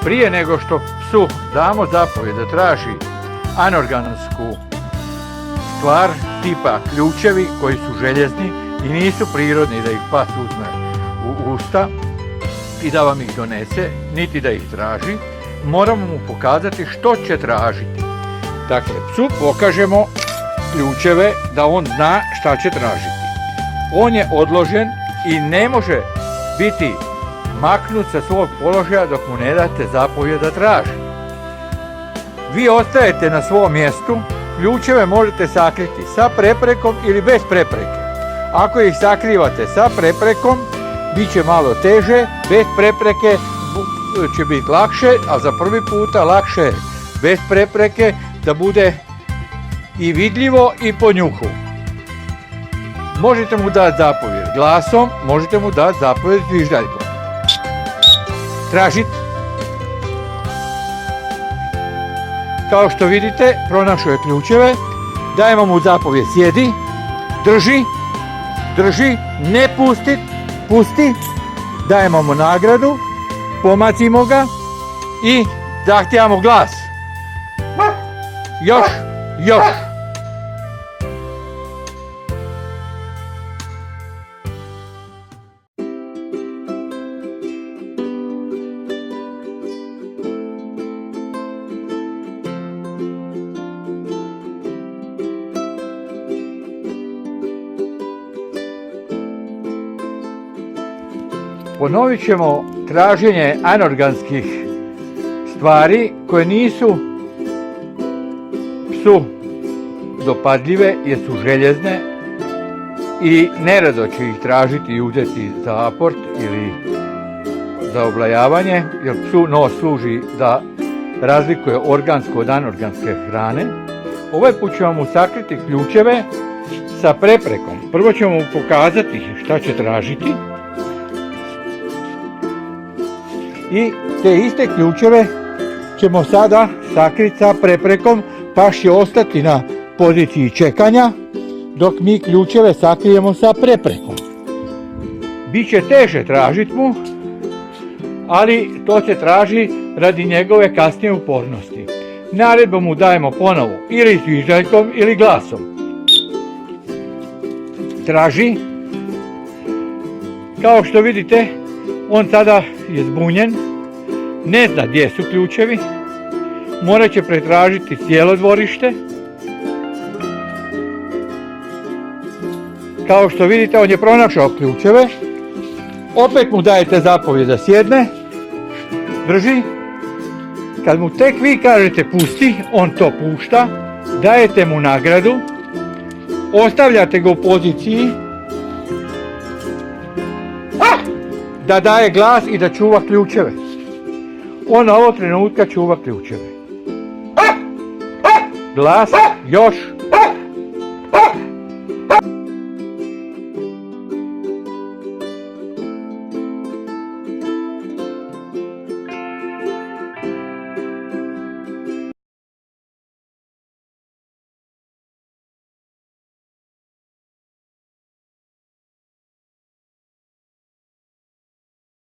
prije nego što psu damo zapovjed da traži anorgansku stvar tipa ključevi koji su željezni i nisu prirodni da ih pas uzme u usta i da vam ih donese, niti da ih traži, moramo mu pokazati što će tražiti. Dakle, psu pokažemo ključeve da on zna šta će tražiti. On je odložen i ne može biti maknut sa svog položaja dok mu ne date zapovjed da traži. Vi ostajete na svom mjestu, ključeve možete sakriti sa preprekom ili bez prepreke. Ako ih sakrivate sa preprekom, bit će malo teže, bez prepreke će biti lakše, a za prvi puta lakše bez prepreke da bude i vidljivo i po njuhu. Možete mu dati zapovjed glasom, možete mu dati zapovjed zviždaljkom. Tražit. Kao što vidite, pronašao je ključeve, dajemo mu zapovjed sjedi, drži, ne pusti, dajemo mu nagradu, pomacimo ga i zahtijevamo glas. Još. Ponovit ćemo traženje anorganskih stvari koje nisu psu dopadljive jer su željezne i nerado će ih tražiti i uzeti za aport ili za oblajavanje, jer psu nos služi da razlikuje organsku od anorganske hrane. Ovaj put ćemo mu sakriti ključeve sa preprekom. Prvo ćemo mu pokazati šta će tražiti i te iste ključeve ćemo sada sakriti sa preprekom, pa će ostati na poziciji čekanja dok mi ključeve sakrijemo sa preprekom. Biće teže tražiti mu, ali to se traži radi njegove kasnije upornosti. Naredbu mu dajemo ponovo ili zviždaljkom ili glasom. Traži. Kao što vidite, on sada je zbunjen, ne zna gdje su ključevi, morat će pretražiti cijelo dvorište. Kao što vidite, on je pronašao ključeve, opet mu dajete zapovjed da sjedne, drži. Kad mu tek vi kažete pusti, on to pušta, dajete mu nagradu, ostavljate ga u poziciji da daje glas i da čuva ključeve. On ovog trenutka čuva ključeve. Glas, još.